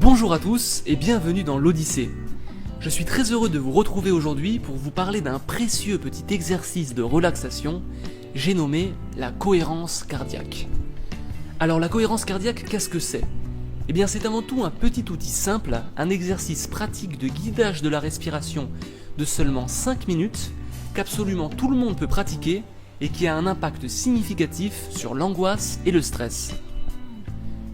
Bonjour à tous et bienvenue dans l'Odyssée. Je suis très heureux de vous retrouver aujourd'hui pour vous parler d'un précieux petit exercice de relaxation, j'ai nommé la cohérence cardiaque. Alors la cohérence cardiaque, qu'est-ce que c'est ? Eh bien c'est avant tout un petit outil simple, un exercice pratique de guidage de la respiration de seulement 5 minutes qu'absolument tout le monde peut pratiquer et qui a un impact significatif sur l'angoisse et le stress.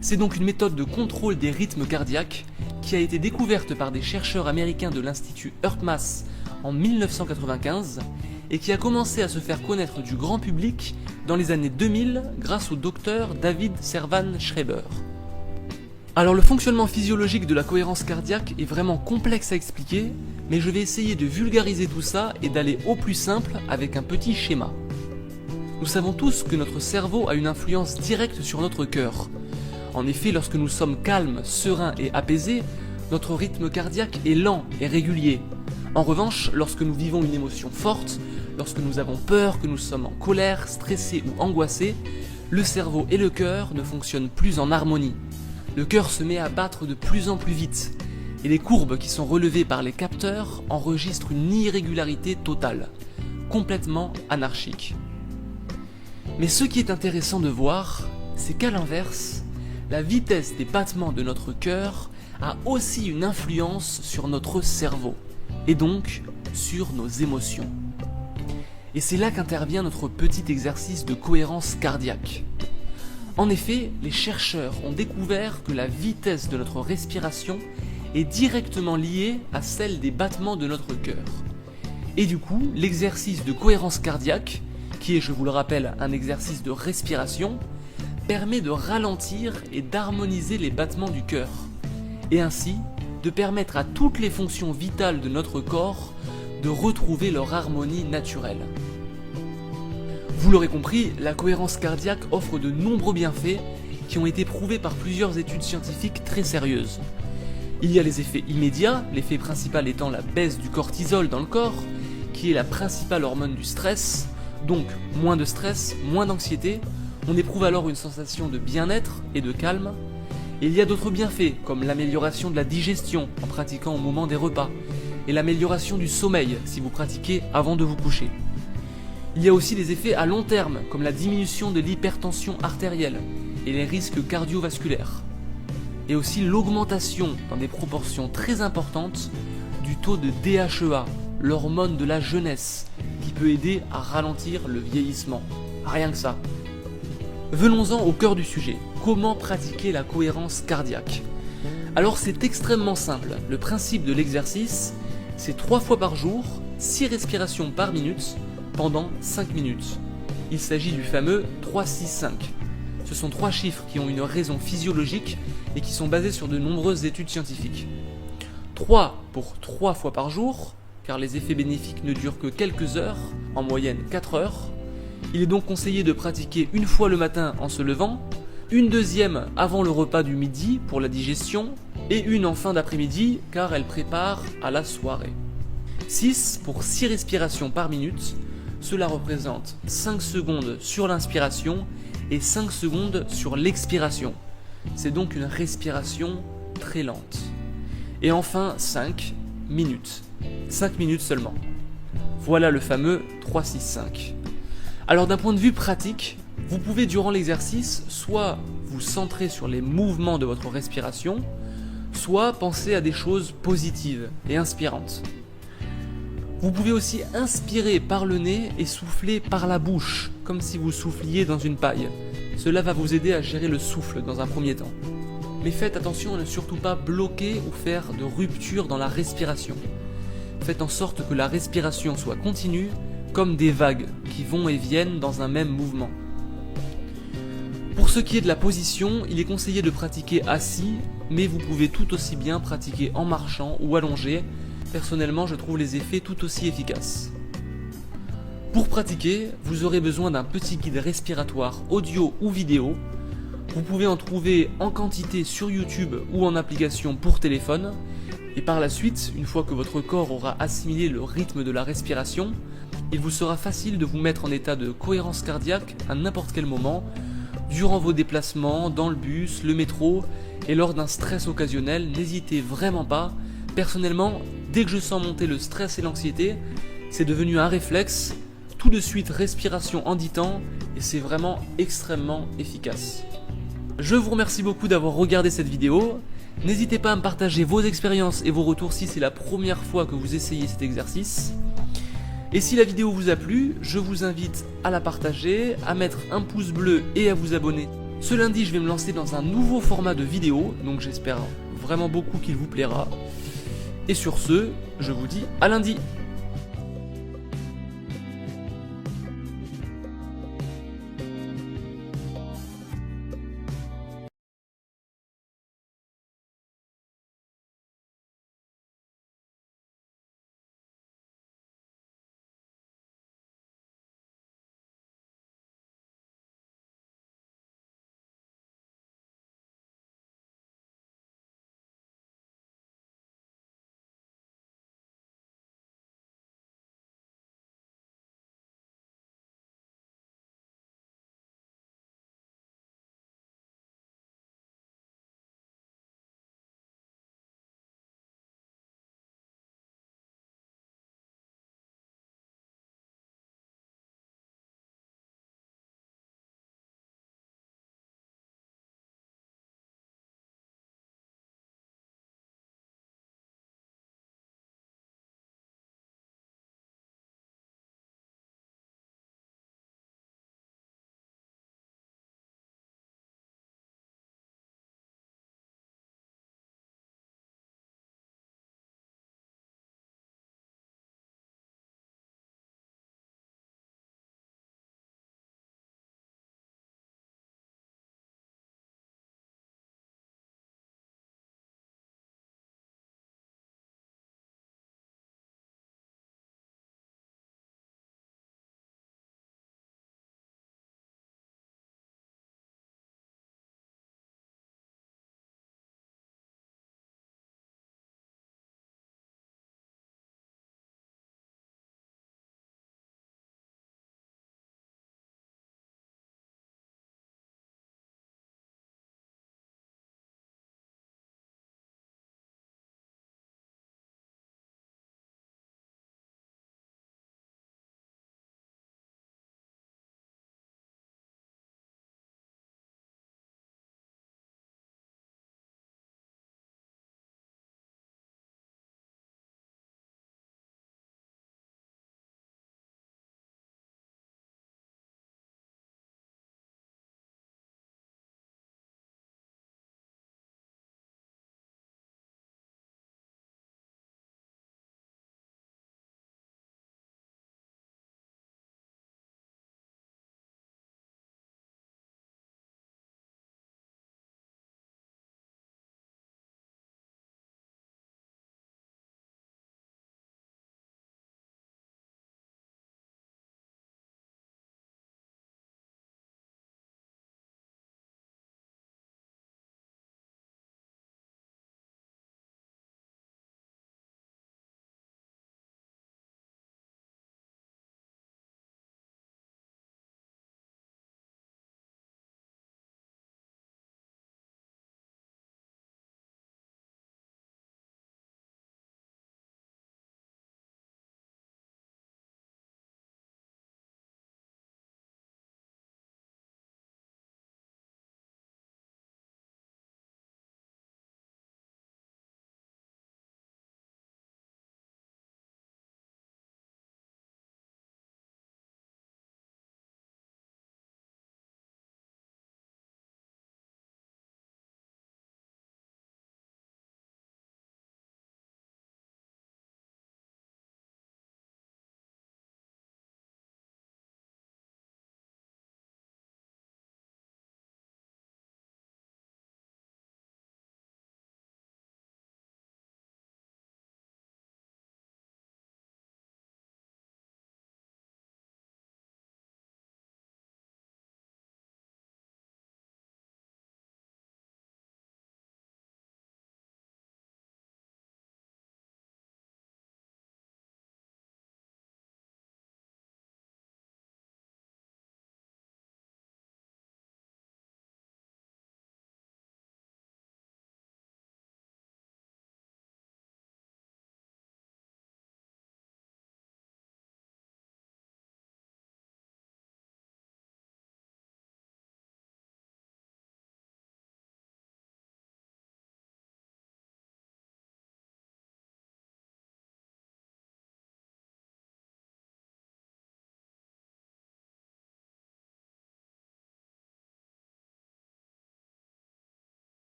C'est donc une méthode de contrôle des rythmes cardiaques qui a été découverte par des chercheurs américains de l'Institut HeartMath en 1995 et qui a commencé à se faire connaître du grand public dans les années 2000 grâce au docteur David Servan-Schreiber. Alors le fonctionnement physiologique de la cohérence cardiaque est vraiment complexe à expliquer, mais je vais essayer de vulgariser tout ça et d'aller au plus simple avec un petit schéma. Nous savons tous que notre cerveau a une influence directe sur notre cœur. En effet, lorsque nous sommes calmes, sereins et apaisés, notre rythme cardiaque est lent et régulier. En revanche, lorsque nous vivons une émotion forte, lorsque nous avons peur, que nous sommes en colère, stressés ou angoissés, le cerveau et le cœur ne fonctionnent plus en harmonie. Le cœur se met à battre de plus en plus vite, et les courbes qui sont relevées par les capteurs enregistrent une irrégularité totale, complètement anarchique. Mais ce qui est intéressant de voir, c'est qu'à l'inverse, la vitesse des battements de notre cœur a aussi une influence sur notre cerveau, et donc sur nos émotions. Et c'est là qu'intervient notre petit exercice de cohérence cardiaque. En effet, les chercheurs ont découvert que la vitesse de notre respiration est directement liée à celle des battements de notre cœur. Et du coup, l'exercice de cohérence cardiaque, qui est, je vous le rappelle, un exercice de respiration, permet de ralentir et d'harmoniser les battements du cœur, et ainsi de permettre à toutes les fonctions vitales de notre corps de retrouver leur harmonie naturelle. Vous l'aurez compris, la cohérence cardiaque offre de nombreux bienfaits qui ont été prouvés par plusieurs études scientifiques très sérieuses. Il y a les effets immédiats, l'effet principal étant la baisse du cortisol dans le corps, qui est la principale hormone du stress, donc moins de stress, moins d'anxiété. On éprouve alors une sensation de bien-être et de calme. Et il y a d'autres bienfaits, comme l'amélioration de la digestion en pratiquant au moment des repas, et l'amélioration du sommeil si vous pratiquez avant de vous coucher. Il y a aussi des effets à long terme, comme la diminution de l'hypertension artérielle et les risques cardiovasculaires. Et aussi l'augmentation, dans des proportions très importantes, du taux de DHEA, l'hormone de la jeunesse, qui peut aider à ralentir le vieillissement. Rien que ça. Venons-en au cœur du sujet, comment pratiquer la cohérence cardiaque ? Alors c'est extrêmement simple, le principe de l'exercice, c'est 3 fois par jour, 6 respirations par minute, pendant 5 minutes. Il s'agit du fameux 3-6-5. Ce sont 3 chiffres qui ont une raison physiologique et qui sont basés sur de nombreuses études scientifiques. 3 pour 3 fois par jour, car les effets bénéfiques ne durent que quelques heures, en moyenne 4 heures. Il est donc conseillé de pratiquer une fois le matin en se levant, une deuxième avant le repas du midi pour la digestion, et une en fin d'après-midi car elle prépare à la soirée. 6 pour 6 respirations par minute, cela représente 5 secondes sur l'inspiration et 5 secondes sur l'expiration. C'est donc une respiration très lente. Et enfin 5 minutes. 5 minutes seulement. Voilà le fameux 3-6-5. Alors d'un point de vue pratique, vous pouvez durant l'exercice soit vous centrer sur les mouvements de votre respiration, soit penser à des choses positives et inspirantes. Vous pouvez aussi inspirer par le nez et souffler par la bouche, comme si vous souffliez dans une paille. Cela va vous aider à gérer le souffle dans un premier temps. Mais faites attention à ne surtout pas bloquer ou faire de rupture dans la respiration. Faites en sorte que la respiration soit continue, comme des vagues qui vont et viennent dans un même mouvement. Pour ce qui est de la position, il est conseillé de pratiquer assis, mais vous pouvez tout aussi bien pratiquer en marchant ou allongé. Personnellement, je trouve les effets tout aussi efficaces. Pour pratiquer, vous aurez besoin d'un petit guide respiratoire audio ou vidéo. Vous pouvez en trouver en quantité sur YouTube ou en application pour téléphone. Et par la suite, une fois que votre corps aura assimilé le rythme de la respiration, il vous sera facile de vous mettre en état de cohérence cardiaque à n'importe quel moment, durant vos déplacements, dans le bus, le métro et lors d'un stress occasionnel, n'hésitez vraiment pas. Personnellement, dès que je sens monter le stress et l'anxiété, c'est devenu un réflexe, tout de suite respiration en 10 temps et c'est vraiment extrêmement efficace. Je vous remercie beaucoup d'avoir regardé cette vidéo. N'hésitez pas à me partager vos expériences et vos retours si c'est la première fois que vous essayez cet exercice. Et si la vidéo vous a plu, je vous invite à la partager, à mettre un pouce bleu et à vous abonner. Ce lundi, je vais me lancer dans un nouveau format de vidéo, donc j'espère vraiment beaucoup qu'il vous plaira. Et sur ce, je vous dis à lundi.